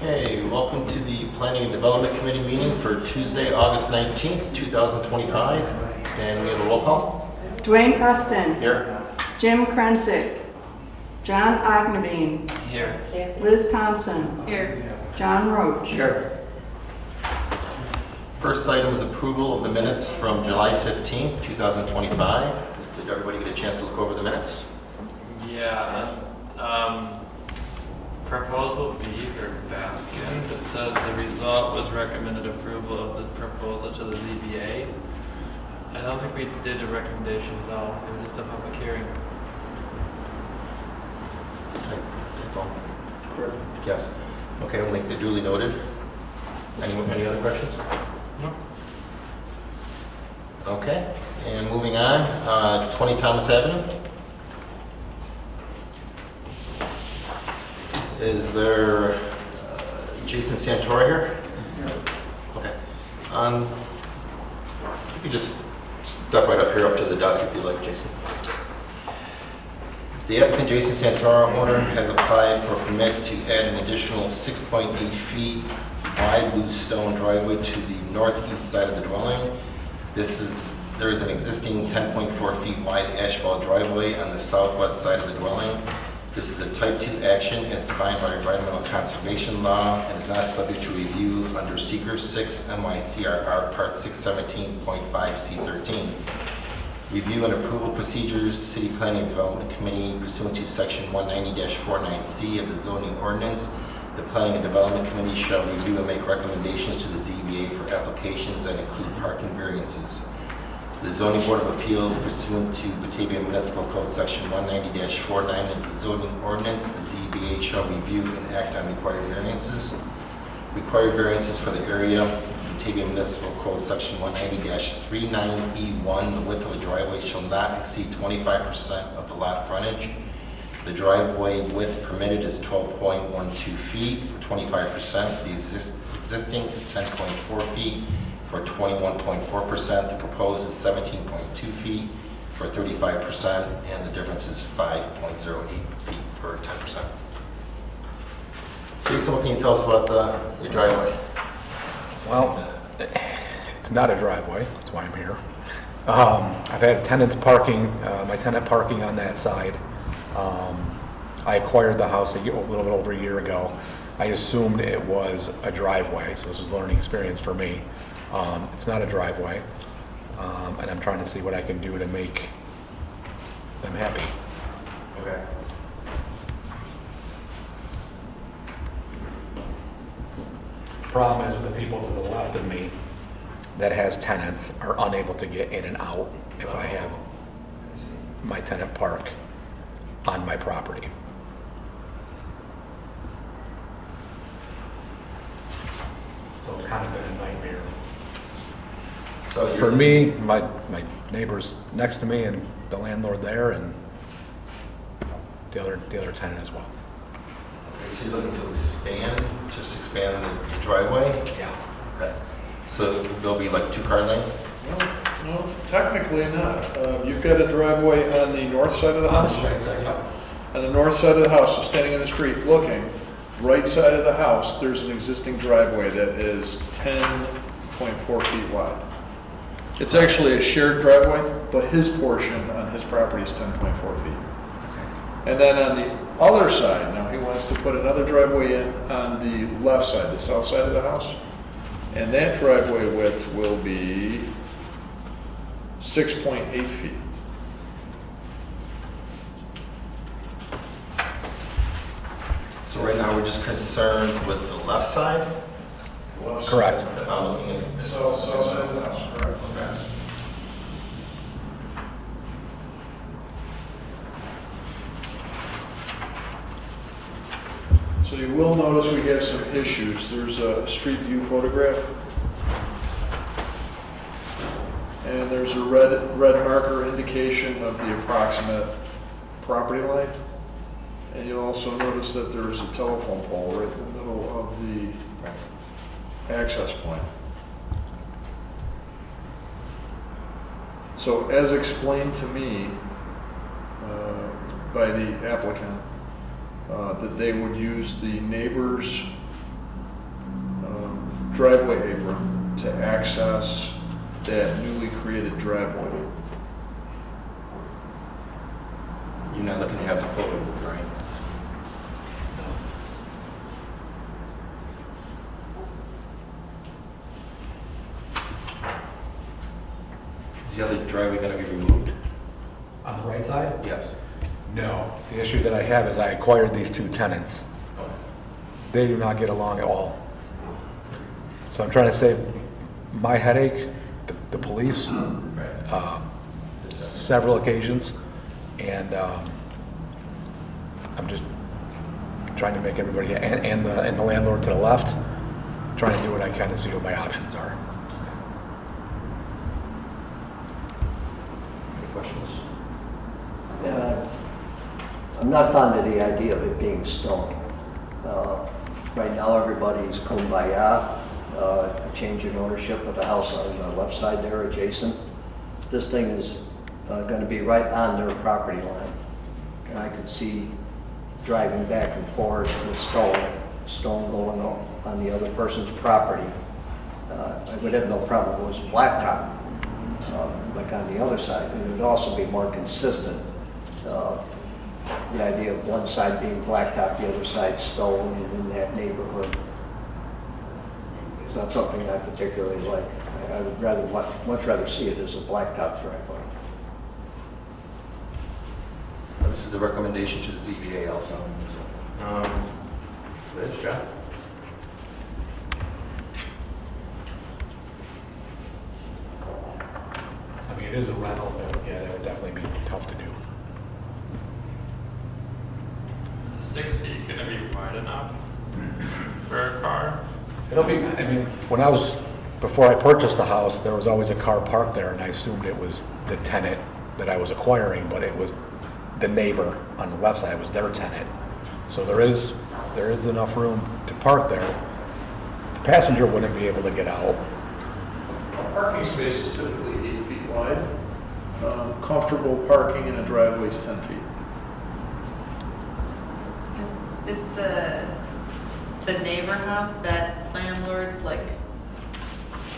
Okay, welcome to the Planning and Development Committee meeting for Tuesday, August 19th, 2025. And we have a roll call. Dwayne Preston. Here. Jim Krensick. John Ognebeen. Here. Liz Thompson. Here. John Roach. Here. First item is approval of the minutes from July 15th, 2025. Did everybody get a chance to look over the minutes? Yeah, proposal B for Baskin, it says the result was recommended approval of the proposal to the ZBA. I don't think we did a recommendation at all, it was just a public hearing. Correct. Yes. Okay, we'll make the duly noted. Any other questions? No. Okay, and moving on, 20 Thomas Avenue. Is there Jason Santora here? Okay. You can just step right up here up to the desk if you like, Jason. The applicant, Jason Santora, owner, has applied for a permit to add an additional 6.8 feet wide loose stone driveway to the northeast side of the dwelling. There is an existing 10.4 feet wide asphalt driveway on the southwest side of the dwelling. This is a type 2 action as defined by environmental conservation law and is not subject to review under Seeker 6 MICRR Part 617.5 C13. Review and approval procedures, City Planning and Development Committee pursuant to Section 190-49C of the zoning ordinance. The Planning and Development Committee shall review and make recommendations to the ZBA for applications that include parking variances. The Zoning Board of Appeals pursuant to Batavia Municipal Code Section 190-49 of the zoning ordinance, the ZBA shall review and act on required variances. Required variances for the area, Batavia Municipal Code Section 190-39E1, the width of a driveway shall not exceed 25% of the lot frontage. The driveway width permitted is 12.12 feet for 25%. The existing is 10.4 feet for 21.4%. The proposed is 17.2 feet for 35%, and the difference is 5.08 feet for 10%. Jason, what can you tell us about your driveway? Well, it's not a driveway, that's why I'm here. I've had tenants parking, my tenant parking on that side. I acquired the house a little bit over a year ago. I assumed it was a driveway, so this was a learning experience for me. It's not a driveway, and I'm trying to see what I can do to make them happy. Okay. Problem is the people to the left of me that has tenants are unable to get in and out if I have my tenant park on my property. So it's kind of been a nightmare. So For me, my neighbors next to me and the landlord there and the other tenant as well. Okay, so you're looking to expand the driveway? Yeah. Okay. So there'll be like 2-car lane? No, technically not. You've got a driveway on the north side of the house. Right side, yeah. On the north side of the house, so standing in the street looking, right side of the house, there's an existing driveway that is 10.4 feet wide. It's actually a shared driveway, but his portion on his property is 10.4 feet. And then on the other side, now he wants to put another driveway in on the left side, the south side of the house. And that driveway width will be 6.8 feet. So right now, we're just concerned with the left side? Correct. If I'm looking at South side of the house, correct. Okay. So you will notice we have some issues. There's a street view photograph. And there's a red marker indication of the approximate property line. And you'll also notice that there is a telephone pole right in the middle of the access point. So as explained to me by the applicant, that they would use the neighbor's driveway apron to access that newly created driveway. You're not looking to have the quote removed, right? Is the other driveway going to be removed? On the right side? Yes. No. The issue that I have is I acquired these two tenants. They do not get along at all. So I'm trying to save my headache, the police, Right. several occasions, and I'm just trying to make everybody, and the landlord to the left, trying to do what I can to see what my options are. Any questions? I'm not fond of the idea of it being stone. Right now, everybody's kumbaya, a change in ownership of the house on the left side there adjacent. This thing is going to be right on their property line. And I could see driving back and forth with stone going on the other person's property. I would have no problem if it was blacktop, like on the other side. And it would also be more consistent. The idea of one side being blacktop, the other side stone, and in that neighborhood. It's not something I particularly like. I would much rather see it as a blacktop driveway. This is the recommendation to the ZBA also. Liz, John? I mean, it is a rental, but yeah, that would definitely be tough to do. Is the 6 feet gonna be wide enough for a car? It'll be, I mean, before I purchased the house, there was always a car parked there, and I assumed it was the tenant that I was acquiring, but it was the neighbor on the left side, was their tenant. So there is enough room to park there. The passenger wouldn't be able to get out. A parking space is typically 8 feet wide. Comfortable parking in a driveway is 10 feet. Is the neighbor house, that landlord, like,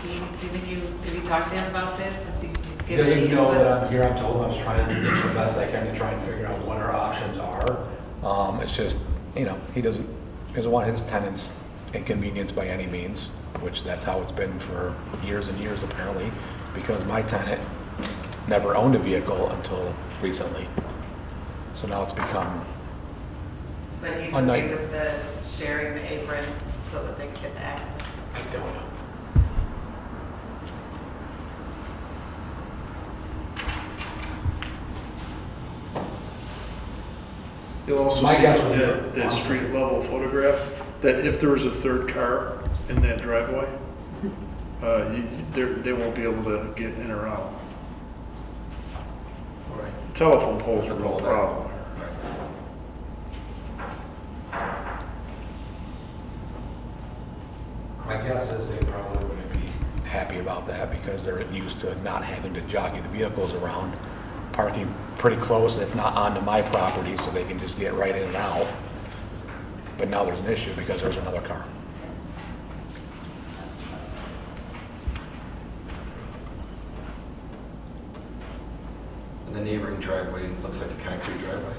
have you talked to him about this? Has he He given any doesn't know input? that I'm here. I'm told I was trying to do the best I can to try and figure out what our options are. It's just, he doesn't want his tenants inconvenienced by any means, which that's how it's been for years and years apparently, because my tenant never owned a vehicle until recently. So now it's become But he's a okay nightmare. with the sharing the apron so that they can get the access? I don't know. You'll also My see guess from would be- that street level photograph, that if there was a third car in that driveway, they won't be able to get in or out. Right. Telephone poles are no problem. My guess is they probably wouldn't be happy about that because they're used to not having to jockey the vehicles around, parking pretty close, if not onto my property, so they can just get right in and out. But now there's an issue because there's another car. And the neighboring driveway looks like a concrete driveway.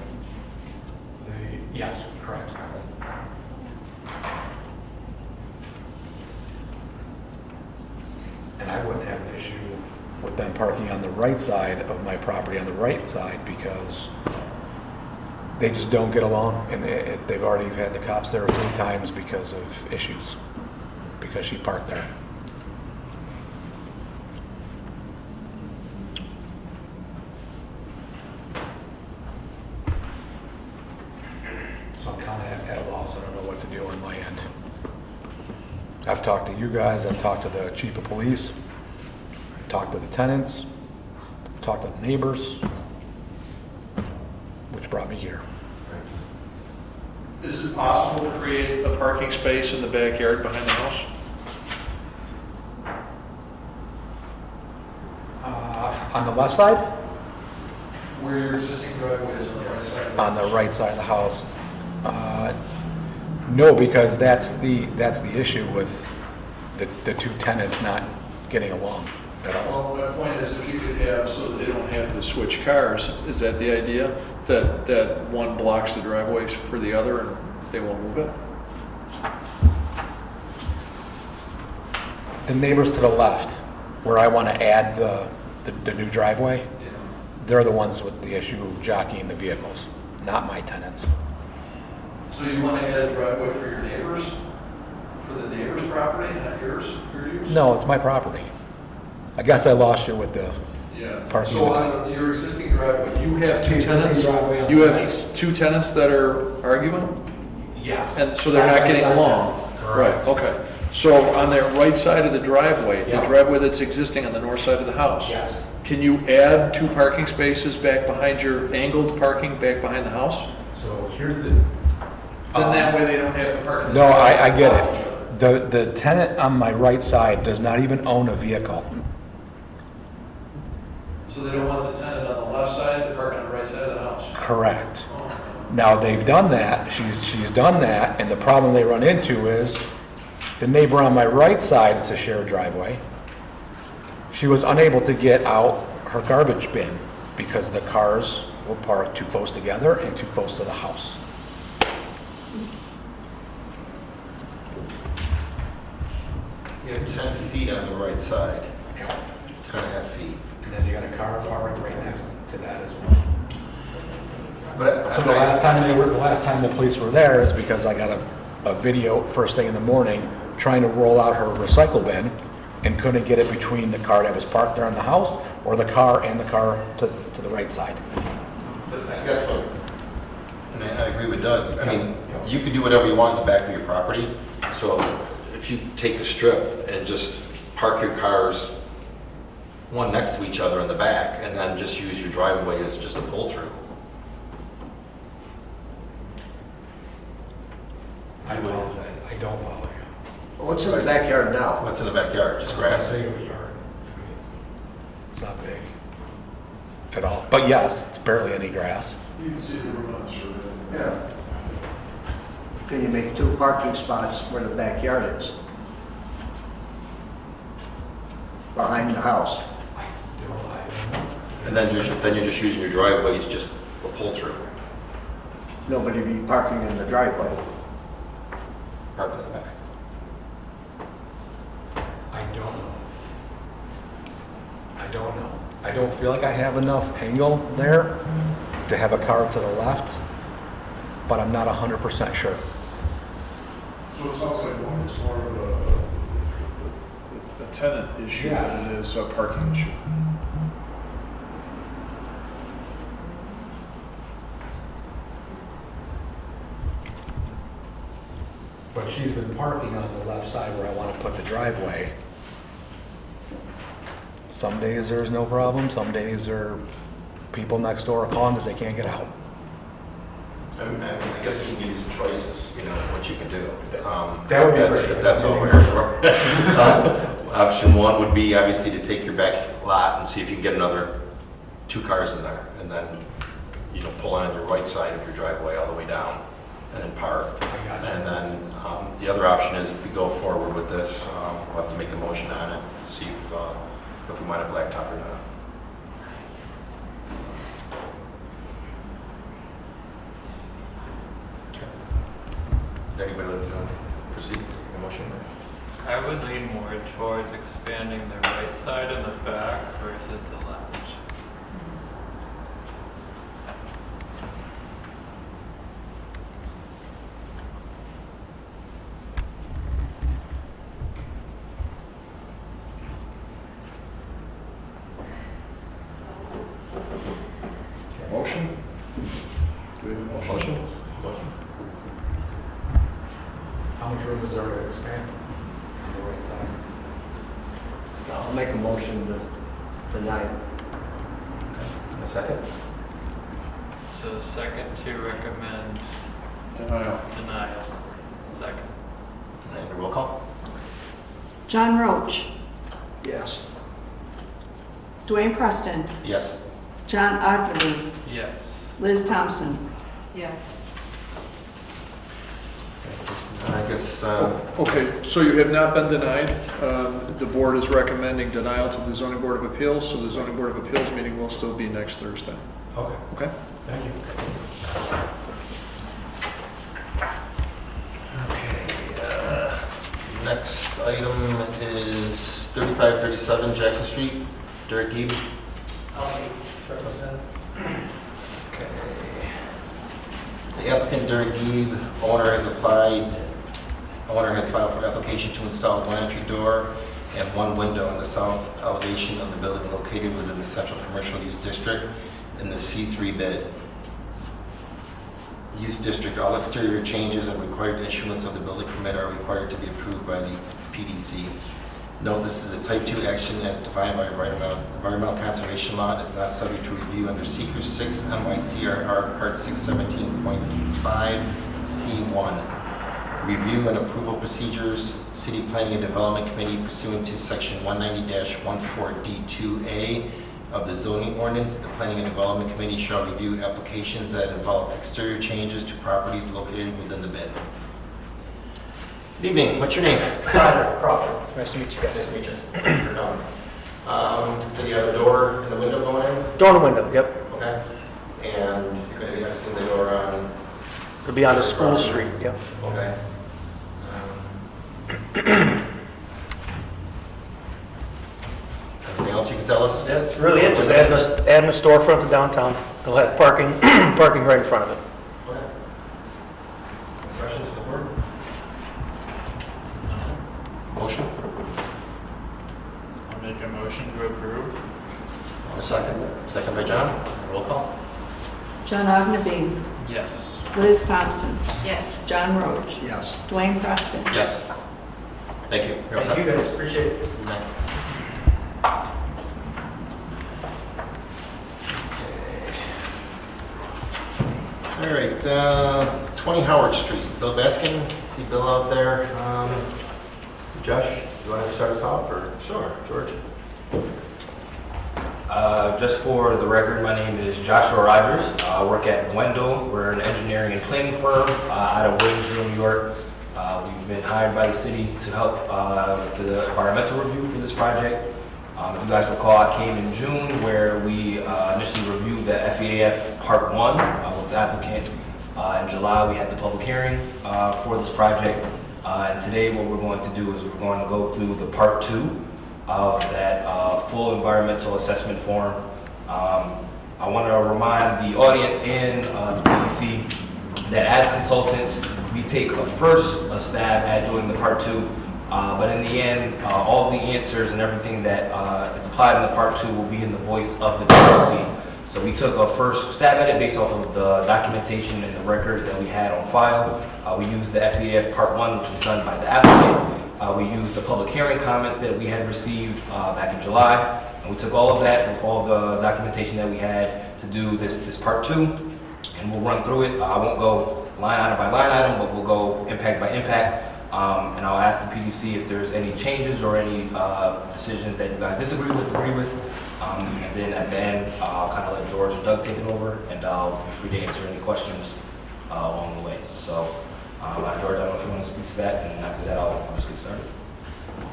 Yes, correct. And I wouldn't have an issue with them parking on the right side of my property, on the right side, because they just don't get along, and they've already had the cops there 3 times because of issues, because she parked there. So I'm kind of at a loss. I don't know what to do on my end. I've talked to you guys, I've talked to the chief of police, I've talked to the tenants, I've talked to the neighbors, which brought me here. Is it possible to create a parking space in the backyard behind the house? On the left side? Where your existing driveway is on the right side. On the right side of the house. No, because that's the issue with the two tenants not getting along at all. Well, my point is if you could have, so that they don't have to switch cars, is that the idea? That one blocks the driveways for the other and they won't move it? The neighbors to the left, where I want to add the new driveway, they're the ones with the issue of jockeying the vehicles, not my tenants. So you want to add a driveway for your neighbors? For the neighbor's property, not yours, your use? No, it's my property. I guess I lost you with the, Yeah. Parking. So on your existing driveway, you have two Existing tenants? driveway on You the have right. two tenants that are arguing? yes. And so they're not getting along? Right, okay. So on that right side of the driveway, the Yeah. driveway that's existing on the north side of the house? Yes. Can you add two parking spaces back behind your angled parking back behind the house? So here's the. Then that way they don't have to park in the No, I driveway get on each other. it. The tenant on my right side does not even own a vehicle. So they don't want the tenant on the left side to park on the right side of the house? Correct. Oh. Now, they've done that, she's done that, and the problem they run into is the neighbor on my right side, it's a shared driveway. She was unable to get out her garbage bin because the cars were parked too close together and too close to the house. You have 10 feet on the right side, 10.5 feet. And then you got a car parked right next to that as well. But So the last time the police were there is because I got a video first thing in the morning trying to roll out her recycle bin and couldn't get it between the car that was parked there in the house or the car and the car to the right side. But I guess what, and I agree with Doug, I mean, you could do whatever you want in the back of your property. So if you take a strip and just park your cars one next to each other in the back and then just use your driveway as just a pull-through. I don't follow you. What's in the backyard now? What's in the backyard? Just grass? Big of a yard. It's not big at all. But yes, it's barely any grass. You can see the room on the survey. Yeah. Can you make two parking spots where the backyard is? Behind the house? And then you're just using your driveway as just a pull-through, Nobody be parking in the driveway. parking in the back. I don't know. I don't know. I don't feel like I have enough angle there to have a car to the left, but I'm not 100% sure. So it sounds like one is more of a tenant issue Yes. than it is a parking issue. But she's been parking on the left side where I want to put the driveway. Some days there's no problem, some days there are people next door are calling because they can't get out. I guess I can give you some choices, you know, what you can do. That would be That's- great. That's all we're here for. Option one would be obviously to take your back lot and see if you can get another 2 cars in there, and then, you know, pull on your right side of your driveway all the way down, and then park. I got you. And then the other option is if we go forward with this, we'll have to make a motion on it, see if we want a blacktop or not. Would anybody like to proceed with the motion? I would lean more towards expanding the right side in the back versus the left. Motion? Do we have a motion? Motion? Motion. How much room is there to expand on the right side? I'll make a motion to deny it. A second? So second to recommend Denial. denial. Second. And a roll call? John Roach, Yes. Dwayne Preston, Yes. John Ogden, Yes. Liz Thompson. Yes. Okay, Jason, I guess, Okay, so you have not been denied. The board is recommending denial to the zoning board of appeals, so the zoning board of appeals meeting will still be next Thursday. okay, Okay? thank you. Okay, next item is 3537 Jackson Street, Derek Gieb. Okay. The applicant, Derek Gieb, owner has filed for application to install one entry door and one window in the south elevation of the building located within the central commercial use district in the C3 bid. Use district, all exterior changes and required issuance of the building permit are required to be approved by the PDC. Note this is a type 2 action as defined by environmental conservation law. It's not subject to review under Seeker 6 NYCRR Part 617.5 C1. Review and approval procedures, City Planning and Development Committee pursuant to Section 190-14D2A of the zoning ordinance. The Planning and Development Committee shall review applications that involve exterior changes to properties located within the bid. Good evening, what's your name? Crawford. Nice to meet you guys. Nice to meet you. So you have a door and a window going in? Door and window, yep. Okay. And you're going to be exiting the door on? It'll be on the school street, yep. Okay. Anything else you can tell us? That's really it, just adding a storefront to downtown. They'll have parking, parking right in front of it. Okay. Questions from the board? Motion? I'll make a motion to approve. A second. Second by John. Roll call. John Agnew, Yes. Liz Thompson, Yes. John Roach, Yes. Dwayne Preston. Yes. Thank you. You're all set. Thank you guys, appreciate it. Good night. All right, 20 Howard Street, Bill Baskin, see Bill out there. Josh, you want to start us off, or? Sure. George? Just for the record, my name is Joshua Rogers. I work at Wendell. We're an engineering and planning firm out of Williamsville, New York. We've been hired by the city to help with the environmental review for this project. If you guys recall, I came in June where we initially reviewed the FEAF Part 1 with the applicant. In July, we had the public hearing for this project. And today what we're going to do is we're going to go through the Part 2 of that full environmental assessment form. I want to remind the audience and the PDC that as consultants, we take a first stab at doing the Part 2, but in the end, all the answers and everything that is applied in the Part 2 will be in the voice of the PDC. So we took a first stab at it based off of the documentation and the record that we had on file. We used the FEAF Part 1, which was done by the applicant. We used the public hearing comments that we had received back in July, and we took all of that with all the documentation that we had to do this Part 2, and we'll run through it. I won't go line item by line item, but we'll go impact by impact, and I'll ask the PDC if there's any changes or any decisions that you guys disagree with, agree with, and then at the end, I'll kind of let George and Doug take it over, and I'll be free to answer any questions along the way. So. George, I don't know if you want to speak to that, and after that, I'll just get started.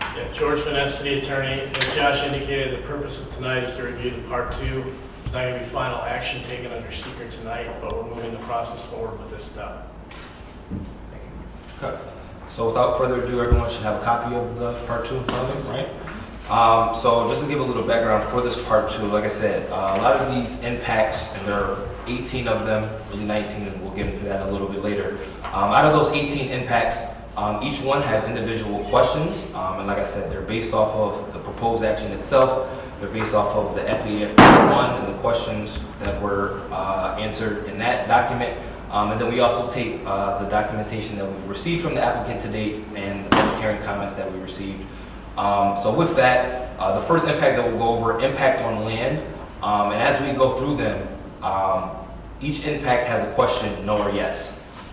Yeah, George Vanessa, City Attorney. As Josh indicated, the purpose of tonight is to review the Part 2. There's not going to be final action taken under secret tonight, but we're moving the process forward with this step. Thank you. Okay. So without further ado, everyone should have a copy of the Part 2 in front of them, right? So just to give a little background for this Part 2, like I said, a lot of these impacts, and there are 18 of them, really 19, and we'll get into that a little bit later. Out of those 18 impacts, each one has individual questions, and like I said, they're based off of the proposed action itself. They're based off of the FEAF Part 1 and the questions that were answered in that document. And then we also take the documentation that we've received from the applicant to date and the public hearing comments that we received. So with that, the first impact that we'll go over, impact on land. And as we go through them, each impact has a question, no or yes.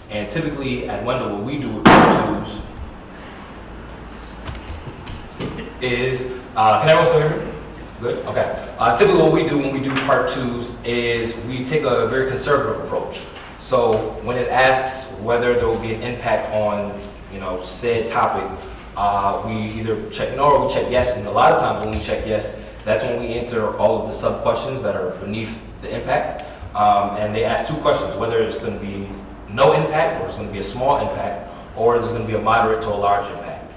And typically at Wendell, what we do with Part 2s is, can everyone still hear me? Good, okay. Typically what we do when we do Part 2s is we take a very conservative approach. So when it asks whether there will be an impact on said topic, we either check no or we check yes, and a lot of times when we check yes, that's when we answer all of the sub-questions that are beneath the impact. And they ask 2 questions, whether it's going to be no impact, or it's going to be a small impact, or it's going to be a moderate to a large impact.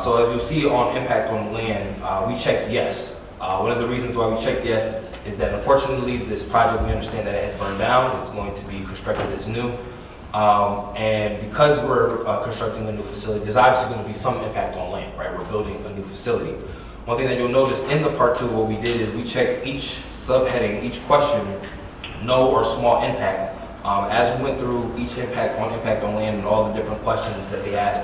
So as you see on impact on land, we checked yes. One of the reasons why we checked yes is that unfortunately this project, we understand that it had burned down, it's going to be constructed as new. And because we're constructing a new facility, there's obviously going to be some impact on land, right? We're building a new facility. One thing that you'll notice in the part 2, what we did is we checked each subheading, each question, no or small impact. As we went through each impact on land and all the different questions that they asked,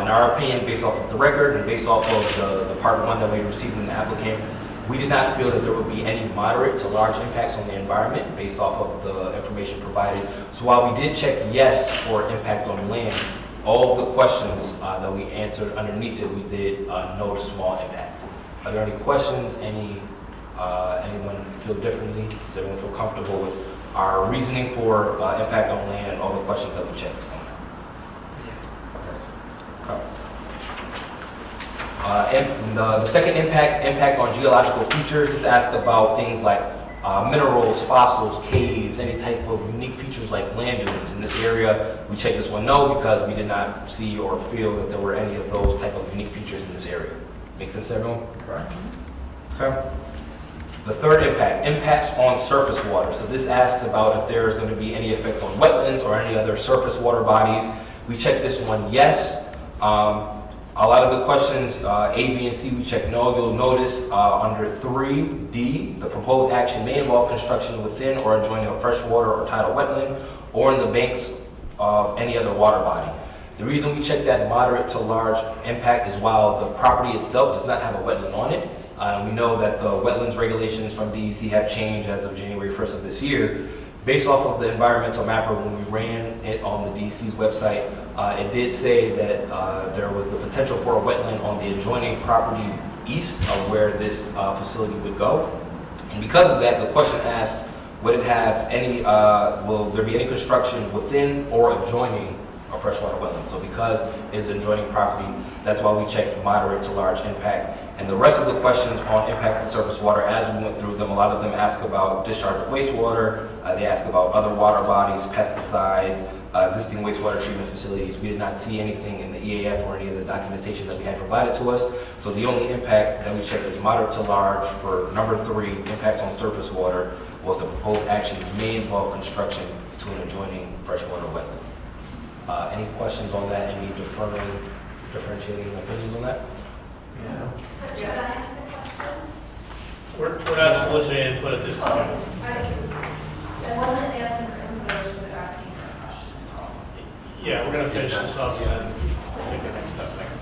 in our opinion, based off of the record and based off of the part 1 that we received from the applicant, we did not feel that there would be any moderate to large impacts on the environment based off of the information provided. So while we did check yes for impact on land, all of the questions that we answered underneath it, we did no to small impact. Are there any questions? Anyone feel differently? Does everyone feel comfortable with our reasoning for impact on land and all the questions that we checked? And the second impact on geological features, is asked about things like minerals, fossils, caves, any type of unique features like land dunes. In this area, we checked this one no, because we did not see or feel that there were any of those type of unique features in this area. Make sense, everyone? Correct. Okay. The third impact, impacts on surface water. So this asks about if there is going to be any effect on wetlands or any other surface water bodies. We checked this one yes. A lot of the questions, A, B, and C, we checked no. You'll notice under 3D, the proposed action may involve construction within or adjoining a freshwater or tidal wetland, or in the banks of any other water body. The reason we checked that moderate to large impact is while the property itself does not have a wetland on it, we know that the wetlands regulations from DEC have changed as of January 1st of this year. Based off of the environmental mapper, when we ran it on the DEC's website, it did say that there was the potential for a wetland on the adjoining property east of where this facility would go. And because of that, the question asks, would it have any, will there be any construction within or adjoining a freshwater wetland? So because it's an adjoining property, that's why we checked moderate to large impact. And the rest of the questions on impacts to surface water, as we went through them, a lot of them ask about discharge of wastewater, they ask about other water bodies, pesticides, existing wastewater treatment facilities. We did not see anything in the EAF or any of the documentation that we had provided to us. So the only impact that we checked as moderate to large for number 3, impacts on surface water, was the proposed action may involve construction to an adjoining freshwater wetland. Any questions on that? Any differentiating opinions on that? Yeah. Could I ask a question? We're not soliciting input at this point. I wasn't asking for input, I was just asking for a question. Yeah, we're going to finish this up and then take the next step. Thanks.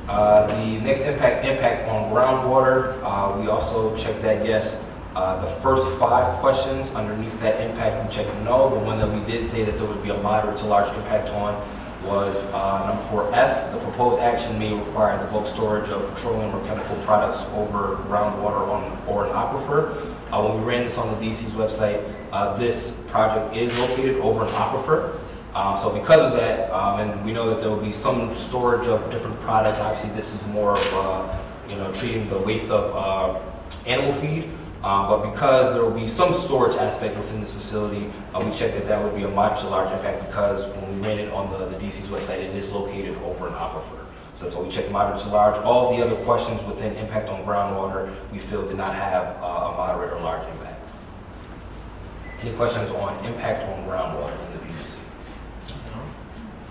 The next impact on groundwater, we also checked that yes. The first 5 questions underneath that impact, we checked no. The one that we did say that there would be a moderate to large impact on was number 4F. The proposed action may require the bulk storage of petroleum or chemical products over groundwater or an aquifer. When we ran this on the DC's website, this project is located over an aquifer. So because of that, and we know that there will be some storage of different products. Obviously, this is more of treating the waste of animal feed. But because there will be some storage aspect within this facility, we checked that that would be a moderate to large impact because when we ran it on the DC's website, it is located over an aquifer. So that's why we checked moderate to large. All the other questions within impact on groundwater, we feel did not have a moderate or large impact. Any questions on impact on groundwater from the PUC?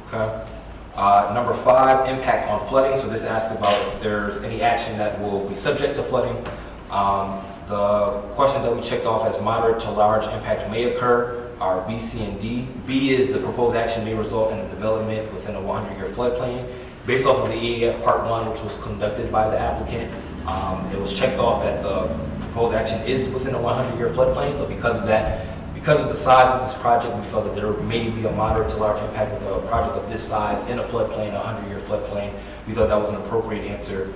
Okay. Number 5, impact on flooding. So this asks about if there's any action that will be subject to flooding. The questions that we checked off as moderate to large impact may occur are B, C, and D. B is the proposed action may result in the development within a 100-year floodplain. Based off of the EAF Part 1, which was conducted by the applicant, it was checked off that the proposed action is within a 100-year floodplain. So because of that, because of the size of this project, we felt that there may be a moderate to large impact with a project of this size in a floodplain, a 100-year floodplain. We thought that was an appropriate answer.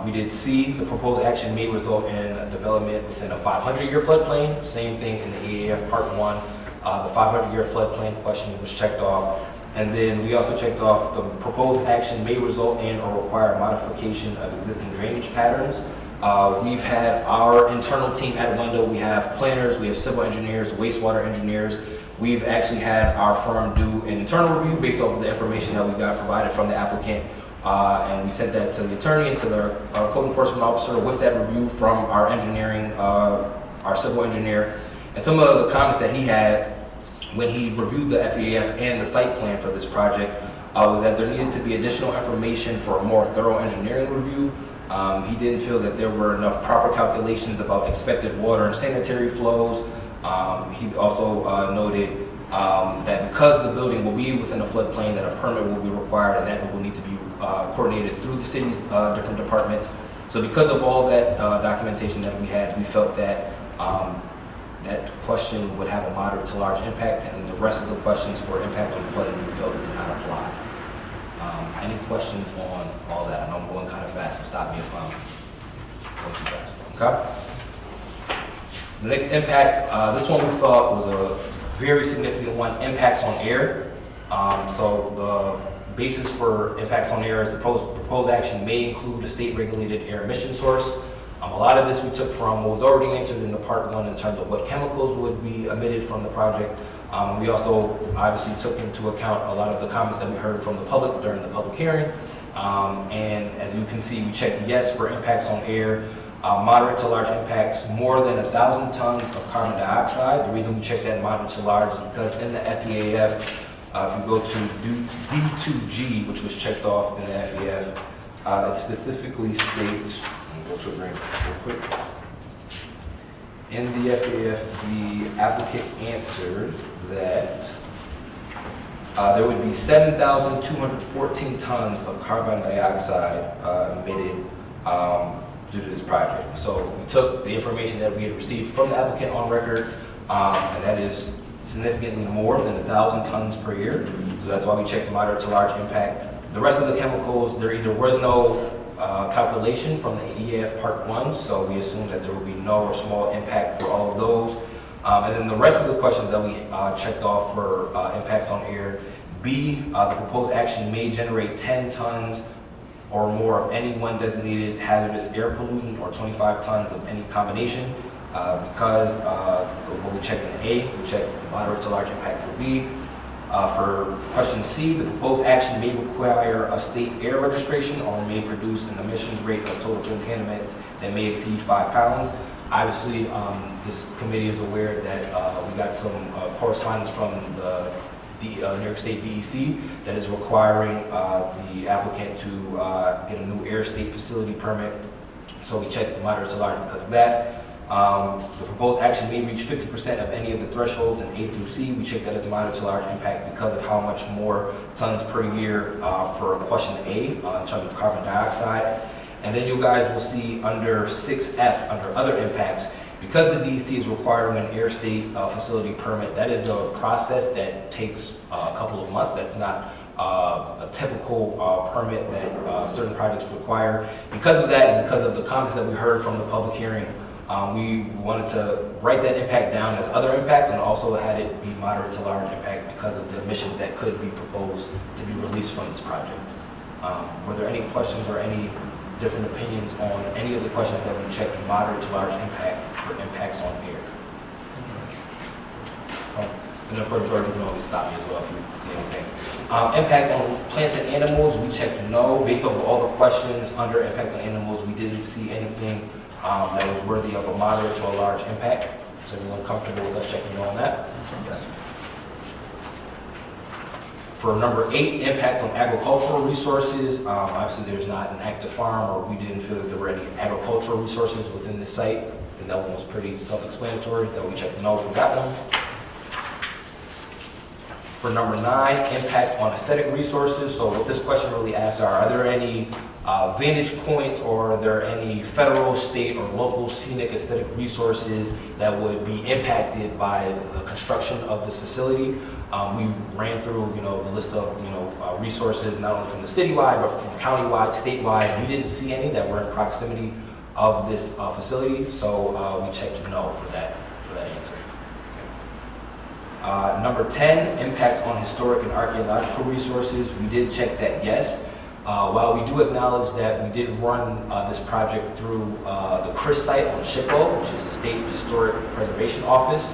We did see the proposed action may result in a development within a 500-year floodplain. Same thing in the EAF Part 1. The 500-year floodplain question was checked off. And then we also checked off the proposed action may result in or require modification of existing drainage patterns. We've had our internal team at Wendell, we have planners, we have civil engineers, wastewater engineers. We've actually had our firm do an internal review based off of the information that we got provided from the applicant. And we sent that to the attorney and to the code enforcement officer with that review from our engineering, our civil engineer. And some of the comments that he had when he reviewed the FEAF and the site plan for this project was that there needed to be additional information for a more thorough engineering review. He didn't feel that there were enough proper calculations about expected water and sanitary flows. He also noted that because the building will be within a floodplain, that a permit will be required, and that will need to be coordinated through the city's different departments. So because of all that documentation that we had, we felt that that question would have a moderate to large impact, and then the rest of the questions for impact on flooding we felt did not apply. Any questions on all that? I know I'm going kind of fast, so stop me if I'm going too fast. Okay? The next impact, this one we thought was a very significant one, impacts on air. So the basis for impacts on air is the proposed action may include a state-regulated air emission source. A lot of this we took from what was already answered in the part one in terms of what chemicals would be emitted from the project. We also obviously took into account a lot of the comments that we heard from the public during the public hearing. And as you can see, we checked yes for impacts on air, moderate to large impacts, more than 1,000 tons of carbon dioxide. The reason we checked that moderate to large is because in the FEAF, if you go to D2G, which was checked off in the FEAF, it specifically states, go to real quick. In the FEAF, the applicant answered that there would be 7,214 tons of carbon dioxide emitted due to this project. So we took the information that we had received from the applicant on record, and that is significantly more than 1,000 tons per year. So that's why we checked moderate to large impact. The rest of the chemicals, there either was no calculation from the EAF Part 1, so we assumed that there would be no or small impact for all of those. And then the rest of the questions that we checked off for impacts on air. B, the proposed action may generate 10 tons or more of any one designated hazardous air pollutant or 25 tons of any combination. Because when we checked in A, we checked moderate to large impact for B. For question C, the proposed action may require a state air registration or may produce an emissions rate of total contaminants that may exceed 5 pounds. Obviously, this committee is aware that we got some correspondence from the New York State DEC that is requiring the applicant to get a new air state facility permit. So we checked the moderate to large because of that. The proposed action may reach 50% of any of the thresholds in A through C. We checked that as moderate to large impact because of how much more tons per year for question A in terms of carbon dioxide. And then you guys will see under 6F, under other impacts, because the DEC is requiring an air state facility permit, that is a process that takes a couple of months. That's not a typical permit that certain projects require. Because of that and because of the comments that we heard from the public hearing, we wanted to write that impact down as other impacts and also had it be moderate to large impact because of the emissions that could be proposed to be released from this project. Were there any questions or any different opinions on any of the questions that we checked moderate to large impact for impacts on air? And of course, George, you can always stop me as well if you see anything. Impact on plants and animals, we checked no. Based on all the questions under impact on animals, we didn't see anything that was worthy of a moderate to a large impact. Is everyone comfortable with us checking no on that? Yes. For number 8, impact on agricultural resources. Obviously, there's not an active farm, or we didn't feel that there were any agricultural resources within this site. And that one was pretty self-explanatory, that we checked no for that one. For number 9, impact on aesthetic resources. So what this question really asks are there any vantage points or are there any federal, state, or local scenic aesthetic resources that would be impacted by the construction of this facility? We ran through, the list of, resources not only from the citywide, but from countywide, statewide. We didn't see any that were in proximity of this facility, so we checked no for that answer. Number 10, impact on historic and archaeological resources. We did check that yes. While we do acknowledge that we did run this project through the CHRIS site on SHPO, which is the State Historic Preservation Office,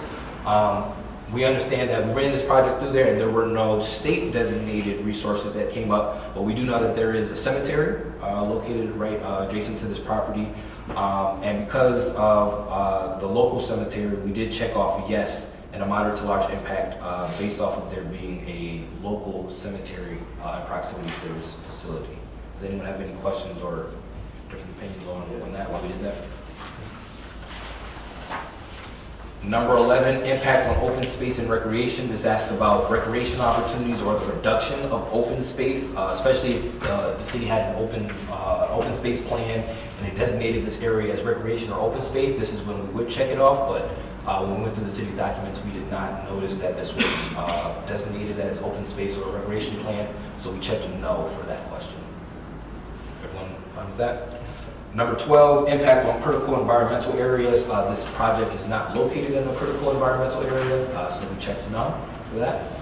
we understand that we ran this project through there and there were no state designated resources that came up, but we do know that there is a cemetery located right adjacent to this property. And because of the local cemetery, we did check off a yes and a moderate to large impact based off of there being a local cemetery in proximity to this facility. Does anyone have any questions or different opinions on that, why we did that? Number 11, impact on open space and recreation. This asks about recreation opportunities or the reduction of open space, especially if the city had an open space plan and they designated this area as recreation or open space. This is when we would check it off, but when we went through the city's documents, we did not notice that this was designated as open space or a recreation plan, so we checked a no for that question. Everyone fine with that? Number 12, impact on critical environmental areas. This project is not located in a critical environmental area, so we checked no for that.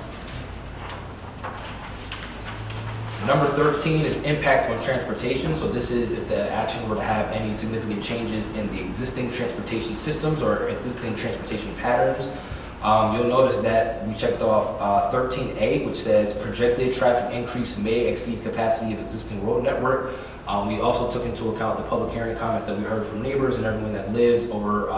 Number 13 is impact on transportation. So this is if the action were to have any significant changes in the existing transportation systems or existing transportation patterns. You'll notice that we checked off 13A, which says projected traffic increase may exceed capacity of existing road network. We also took into account the public hearing comments that we heard from neighbors and everyone that lives over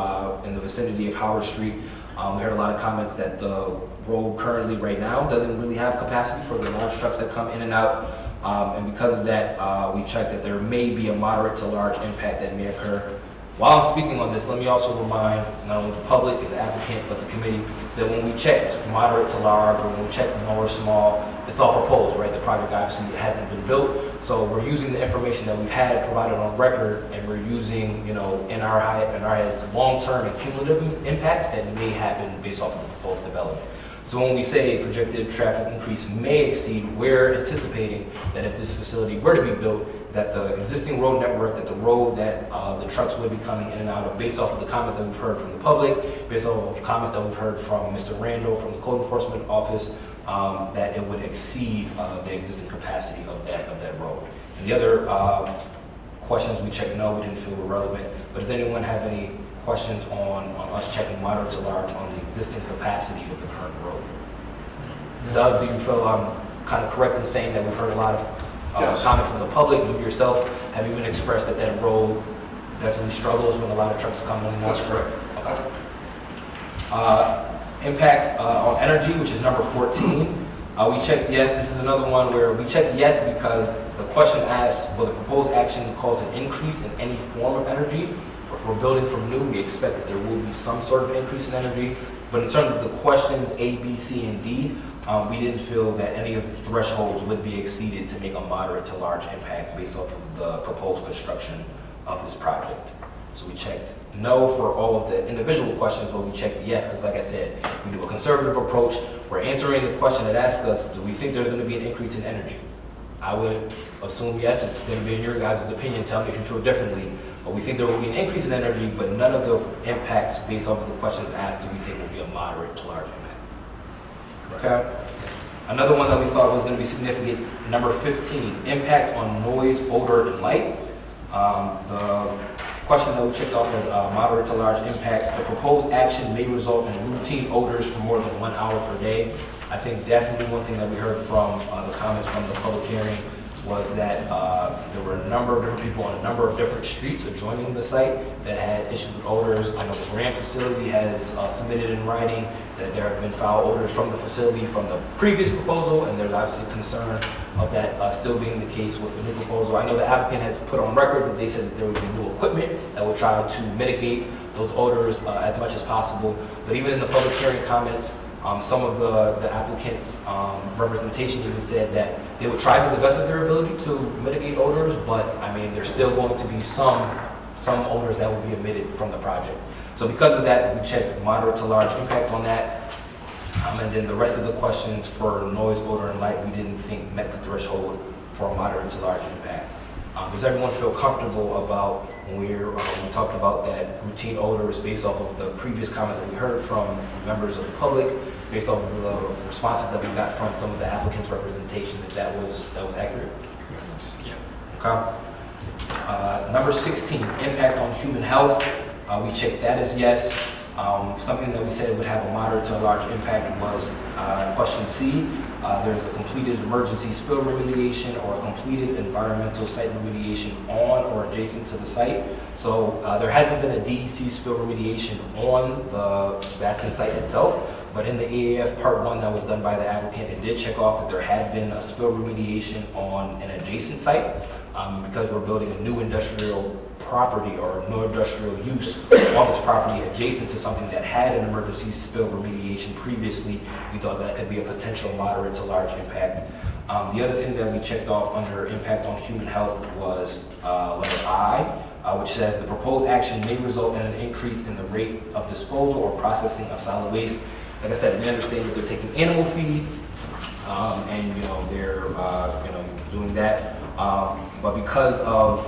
in the vicinity of Howard Street. We heard a lot of comments that the road currently right now doesn't really have capacity for the large trucks that come in and out. And because of that, we checked that there may be a moderate to large impact that may occur. While I'm speaking on this, let me also remind not only the public and the applicant, but the committee, that when we checked moderate to large, or when we checked no or small, it's all proposed, right? The project obviously hasn't been built. So we're using the information that we've had provided on record, and we're using, in our heads, long-term and cumulative impacts that may happen based off of the proposed development. So when we say projected traffic increase may exceed, we're anticipating that if this facility were to be built, that the existing road network, that the road that the trucks would be coming in and out of, based off of the comments that we've heard from the public, based off of comments that we've heard from Mr. Randall from the Code Enforcement Office, that it would exceed the existing capacity of that road. And the other questions we checked, no, we didn't feel were relevant. But does anyone have any questions on us checking moderate to large on the existing capacity of the current road? Doug, do you feel I'm kind of correct in saying that we've heard a lot of comment from the public? You yourself have even expressed that that road definitely struggles when a lot of trucks come in and out. That's correct. Okay. Impact on energy, which is number 14. We checked yes. This is another one where we checked yes because the question asked, will the proposed action cause an increase in any form of energy? Or if we're building from new, we expect that there will be some sort of increase in energy. But in terms of the questions A, B, C, and D, we didn't feel that any of the thresholds would be exceeded to make a moderate to large impact based off of the proposed construction of this project. So we checked no for all of the individual questions, but we checked yes, because like I said, we do a conservative approach. We're answering the question that asks us, do we think there's going to be an increase in energy? I would assume yes, it's going to be in your guys' opinion. Tell me if you feel differently. But we think there will be an increase in energy, but none of the impacts based off of the questions asked do we think will be a moderate to large impact. Okay? Another one that we thought was going to be significant, number 15, impact on noise, odor, and light. The question that we checked off as moderate to large impact. The proposed action may result in routine odors for more than 1 hour per day. I think definitely one thing that we heard from the comments from the public hearing was that there were a number of different people on a number of different streets adjoining the site that had issues with odors. I know the Grant facility has submitted in writing that there have been foul odors from the facility from the previous proposal, and there's obviously concern of that still being the case with the new proposal. I know the applicant has put on record that they said that there would be new equipment that would try to mitigate those odors as much as possible. But even in the public hearing comments, some of the applicants' representation even said that they would try to the best of their ability to mitigate odors, but I mean, there's still going to be some odors that will be emitted from the project. So because of that, we checked moderate to large impact on that. And then the rest of the questions for noise, odor, and light, we didn't think met the threshold for a moderate to large impact. Does everyone feel comfortable about when we talked about that routine odors based off of the previous comments that we heard from members of the public, based off of the responses that we got from some of the applicants' representation, that was accurate? Okay. Number 16, impact on human health. We checked that as yes. Something that we said would have a moderate to a large impact was question C. There's a completed emergency spill remediation or a completed environmental site remediation on or adjacent to the site. So there hasn't been a DEC spill remediation on the Baskin site itself, but in the EAF Part 1 that was done by the applicant, it did check off that there had been a spill remediation on an adjacent site. Because we're building a new industrial property or no industrial use on this property adjacent to something that had an emergency spill remediation previously, we thought that could be a potential moderate to large impact. The other thing that we checked off under impact on human health was letter I, which says the proposed action may result in an increase in the rate of disposal or processing of solid waste. Like I said, we understand that they're taking animal feed, and they're doing that. But because of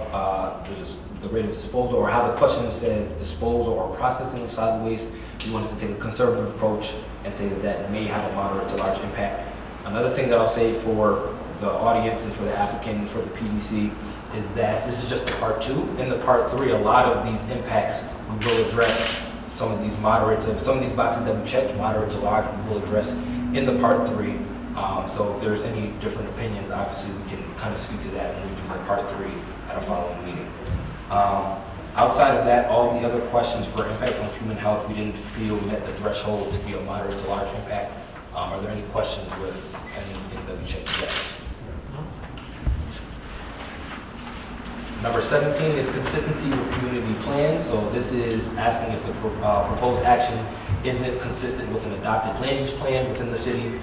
the rate of disposal, or how the question says disposal or processing of solid waste, we wanted to take a conservative approach and say that that may have a moderate to large impact. Another thing that I'll say for the audience and for the applicant and for the PDC is that this is just the part 2. In the part 3, a lot of these impacts we will address. Some of these moderates, some of these boxes that we checked, moderate to large, we will address in the part 3. So if there's any different opinions, obviously we can kind of speak to that when we do the part 3 at a following meeting. Outside of that, all the other questions for impact on human health, we didn't feel met the threshold to be a moderate to large impact. Are there any questions with any of the things that we checked today? Number 17 is consistency with community plans. So this is asking if the proposed action isn't consistent with an adopted land use plan within the city.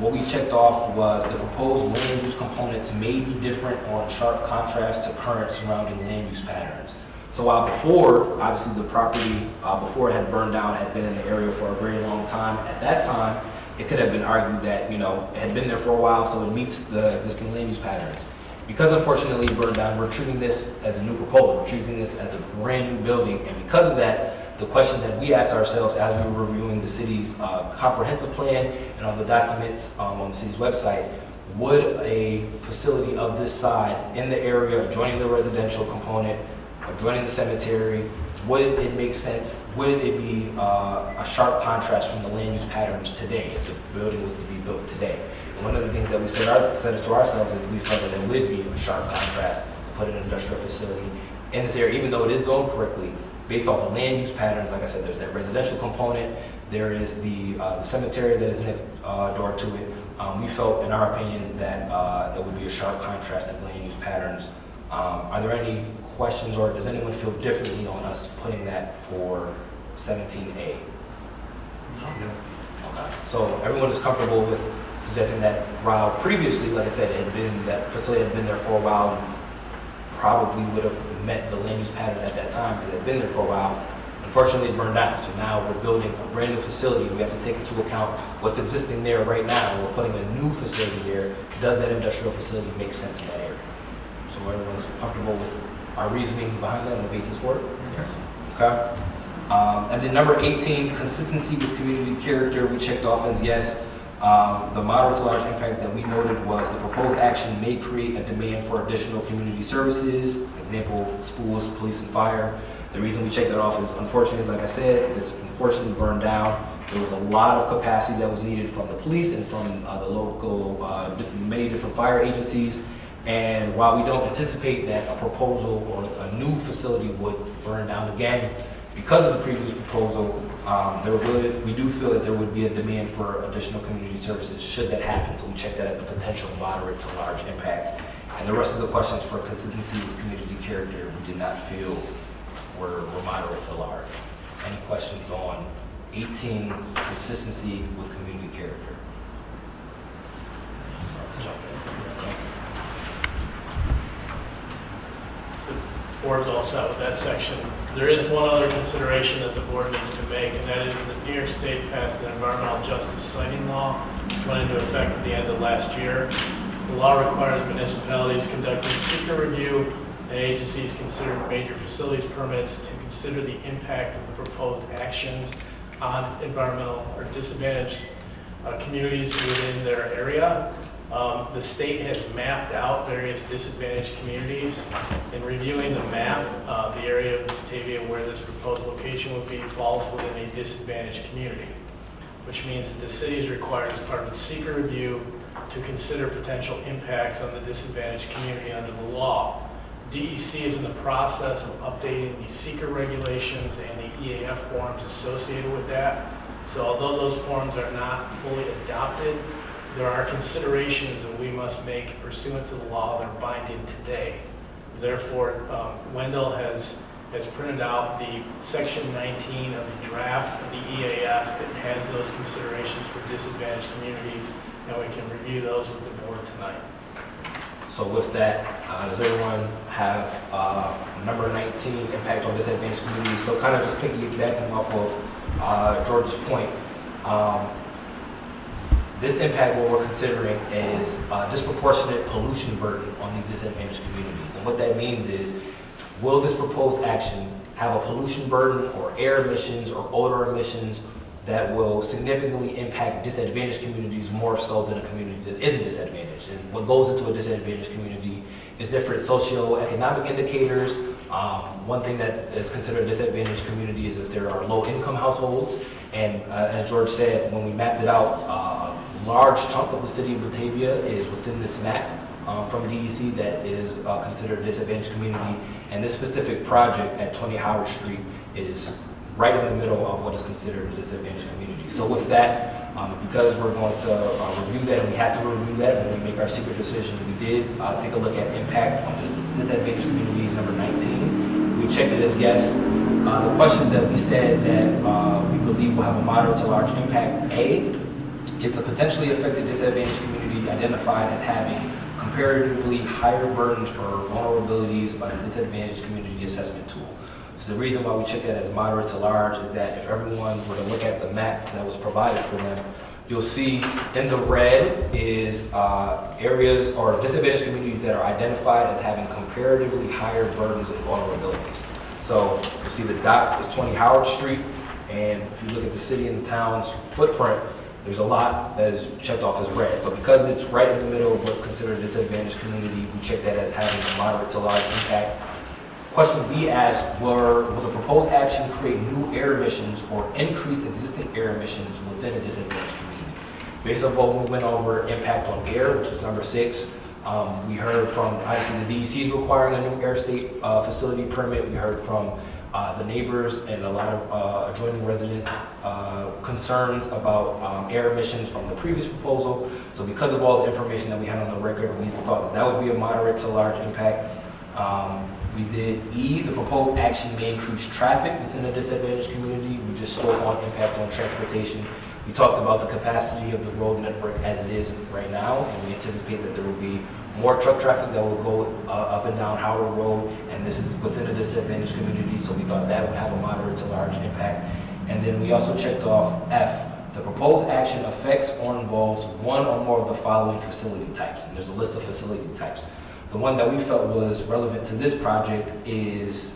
What we checked off was the proposed land use components may be different or in sharp contrast to current surrounding land use patterns. So while before, obviously the property, before it had burned down, had been in the area for a very long time, at that time, it could have been argued that, it had been there for a while, so it meets the existing land use patterns. Because unfortunately it burned down, we're treating this as a new proposal, we're treating this as a brand new building, and because of that, the question that we asked ourselves as we were reviewing the city's comprehensive plan and all the documents on the city's website, would a facility of this size in the area adjoining the residential component, adjoining the cemetery, would it make sense? Would it be a sharp contrast from the land use patterns today if the building was to be built today? And one of the things that we said it to ourselves is we felt that there would be a sharp contrast to put an industrial facility in this area, even though it is zoned correctly. Based off of land use patterns, like I said, there's that residential component, there is the cemetery that is next door to it. We felt, in our opinion, that it would be a sharp contrast to the land use patterns. Are there any questions, or does anyone feel differently on us putting that for 17A? No. Okay. So everyone is comfortable with suggesting that while previously, like I said, that facility had been there for a while, probably would have met the land use pattern at that time because it had been there for a while. Unfortunately, it burned down. So now we're building a brand new facility. We have to take into account what's existing there right now. We're putting a new facility there. Does that industrial facility make sense in that area? So everyone's comfortable with our reasoning behind that and the basis for it? Yes. Okay. And then number 18, consistency with community character, we checked off as yes. The moderate to large impact that we noted was the proposed action may create a demand for additional community services, example, schools, police, and fire. The reason we checked that off is, unfortunately, like I said, this unfortunately burned down. There was a lot of capacity that was needed from the police and from the local, many different fire agencies. And while we don't anticipate that a proposal or a new facility would burn down again, because of the previous proposal, we do feel that there would be a demand for additional community services should that happen. So we check that as a potential moderate to large impact. And the rest of the questions for consistency with community character, we did not feel were moderate to large. Any questions on 18, consistency with community character? The board's all set with that section. There is one other consideration that the board needs to make, and that is that New York State passed an environmental justice siting law, which went into effect at the end of last year. The law requires municipalities conducting seeker review and agencies considering major facilities permits to consider the impact of the proposed actions on environmental or disadvantaged communities within their area. The state has mapped out various disadvantaged communities. In reviewing the map, the area of Batavia where this proposed location would be falls within a disadvantaged community, which means that the city is required as part of its seeker review to consider potential impacts on the disadvantaged community under the law. DEC is in the process of updating the seeker regulations and the EAF forms associated with that. So although those forms are not fully adopted, there are considerations that we must make pursuant to the law that are binding today. Therefore, Wendell has printed out the section 19 of the draft of the EAF that has those considerations for disadvantaged communities, and we can review those with the board tonight. So with that, does everyone have number 19, impact on disadvantaged communities? So kind of just piggybacking off of George's point, this impact, what we're considering is disproportionate pollution burden on these disadvantaged communities. And what that means is, will this proposed action have a pollution burden or air emissions or odor emissions that will significantly impact disadvantaged communities more so than a community that isn't disadvantaged? And what goes into a disadvantaged community is different socioeconomic indicators. One thing that is considered a disadvantaged community is if there are low-income households. And as George said, when we mapped it out, a large chunk of the city of Batavia is within this map from DEC that is considered a disadvantaged community. And this specific project at 20 Howard Street is right in the middle of what is considered a disadvantaged community. So with that, because we're going to review that, and we have to review that when we make our secret decision, we did take a look at impact on disadvantaged communities, number 19. We checked it as yes. The questions that we said that we believe will have a moderate to large impact, A, is the potentially affected disadvantaged community identified as having comparatively higher burdens or vulnerabilities by the disadvantaged community assessment tool. So the reason why we check that as moderate to large is that if everyone were to look at the map that was provided for them, you'll see in the red is areas or disadvantaged communities that are identified as having comparatively higher burdens and vulnerabilities. So you'll see the dot is 20 Howard Street, and if you look at the city and the town's footprint, there's a lot that is checked off as red. So because it's right in the middle of what's considered a disadvantaged community, we check that as having a moderate to large impact. Question we asked were, will the proposed action create new air emissions or increase existing air emissions within a disadvantaged community? Based on what we went over, impact on air, which is number 6, we heard from, obviously, the DEC is requiring a new air state facility permit. We heard from the neighbors and a lot of adjoining resident concerns about air emissions from the previous proposal. So because of all the information that we had on the record, we thought that would be a moderate to large impact. We did E, the proposed action may increase traffic within a disadvantaged community. We just spoke on impact on transportation. We talked about the capacity of the road network as it is right now, and we anticipate that there will be more truck traffic that will go up and down Howard Road, and this is within a disadvantaged community, so we thought that would have a moderate to large impact. And then we also checked off F, the proposed action affects or involves one or more of the following facility types, and there's a list of facility types. The one that we felt was relevant to this project is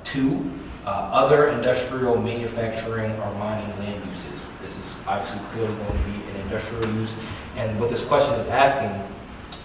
2, other industrial, manufacturing, or mining land uses. This is obviously clearly going to be an industrial use. And what this question is asking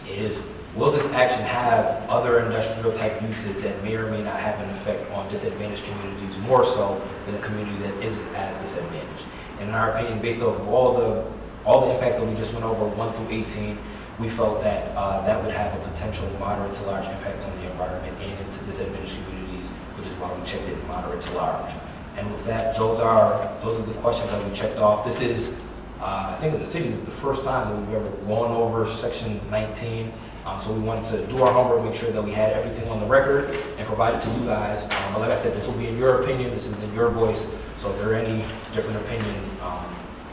is, will this action have other industrial type uses that may or may not have an effect on disadvantaged communities more so than a community that isn't as disadvantaged? And in our opinion, based off of all the impacts that we just went over, 1 through 18, we felt that that would have a potential moderate to large impact on the environment and into disadvantaged communities, which is why we checked it moderate to large. And with that, those are the questions that we checked off. This is, I think in the city, this is the first time that we've ever gone over section 19. So we wanted to do our homework, make sure that we had everything on the record and provide it to you guys. But like I said, this will be in your opinion, this is in your voice. So if there are any different opinions,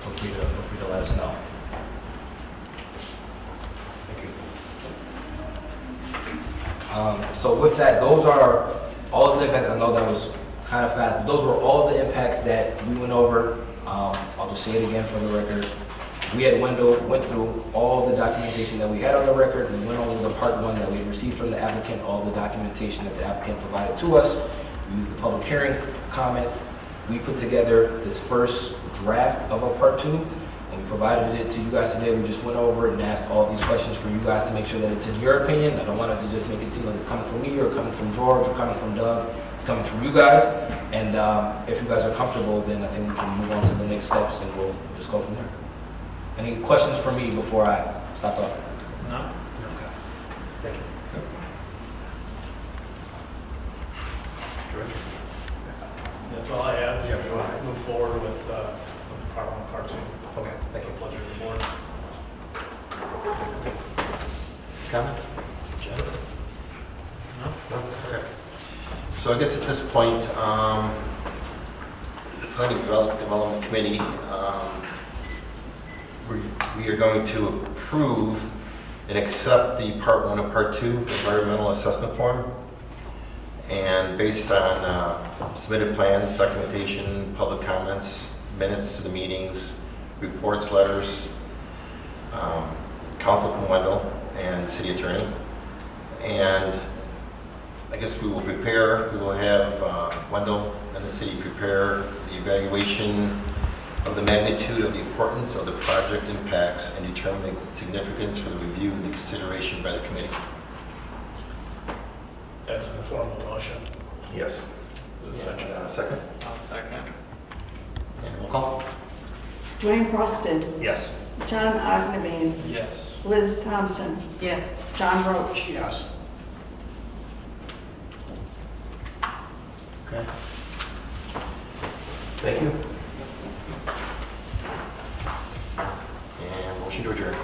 feel free to let us know. So with that, those are all of the impacts. I know that was kind of fast, but those were all the impacts that we went over. I'll just say it again for the record. We at Wendell went through all the documentation that we had on the record. We went over the part 1 that we received from the applicant, all the documentation that the applicant provided to us. We used the public hearing comments, We put together this first draft of our part 2, and we provided it to you guys today. We just went over it and asked all these questions for you guys to make sure that it's in your opinion. I don't want it to just make it seem like it's coming from me or coming from George or coming from Doug. It's coming from you guys. And if you guys are comfortable, then I think we can move on to the next steps and we'll just go from there. Any questions for me before I stop talking? No? Okay. Thank you. That's all I have. We'll move forward with part 1, part 2. Okay, thank you. Pleasure of the board. Comments? No? No? Okay. So I guess at this point, the Planning Development Committee, we are going to approve and accept the Part 1 and Part 2 environmental assessment form. And based on submitted plans, documentation, public comments, minutes to the meetings, reports, letters, counsel from Wendell and city attorney. And I guess we will have Wendell and the city prepare the evaluation of the magnitude of the importance of the project impacts and determine the significance for the review and the consideration by the committee. That's in the form of a motion. Yes. Second. Second. I'll second. And roll call. Dwayne Preston, Yes. John Agnew, Yes. Liz Thompson, Yes. John Roach. Yes. Okay. Thank you. And motion to adjourn.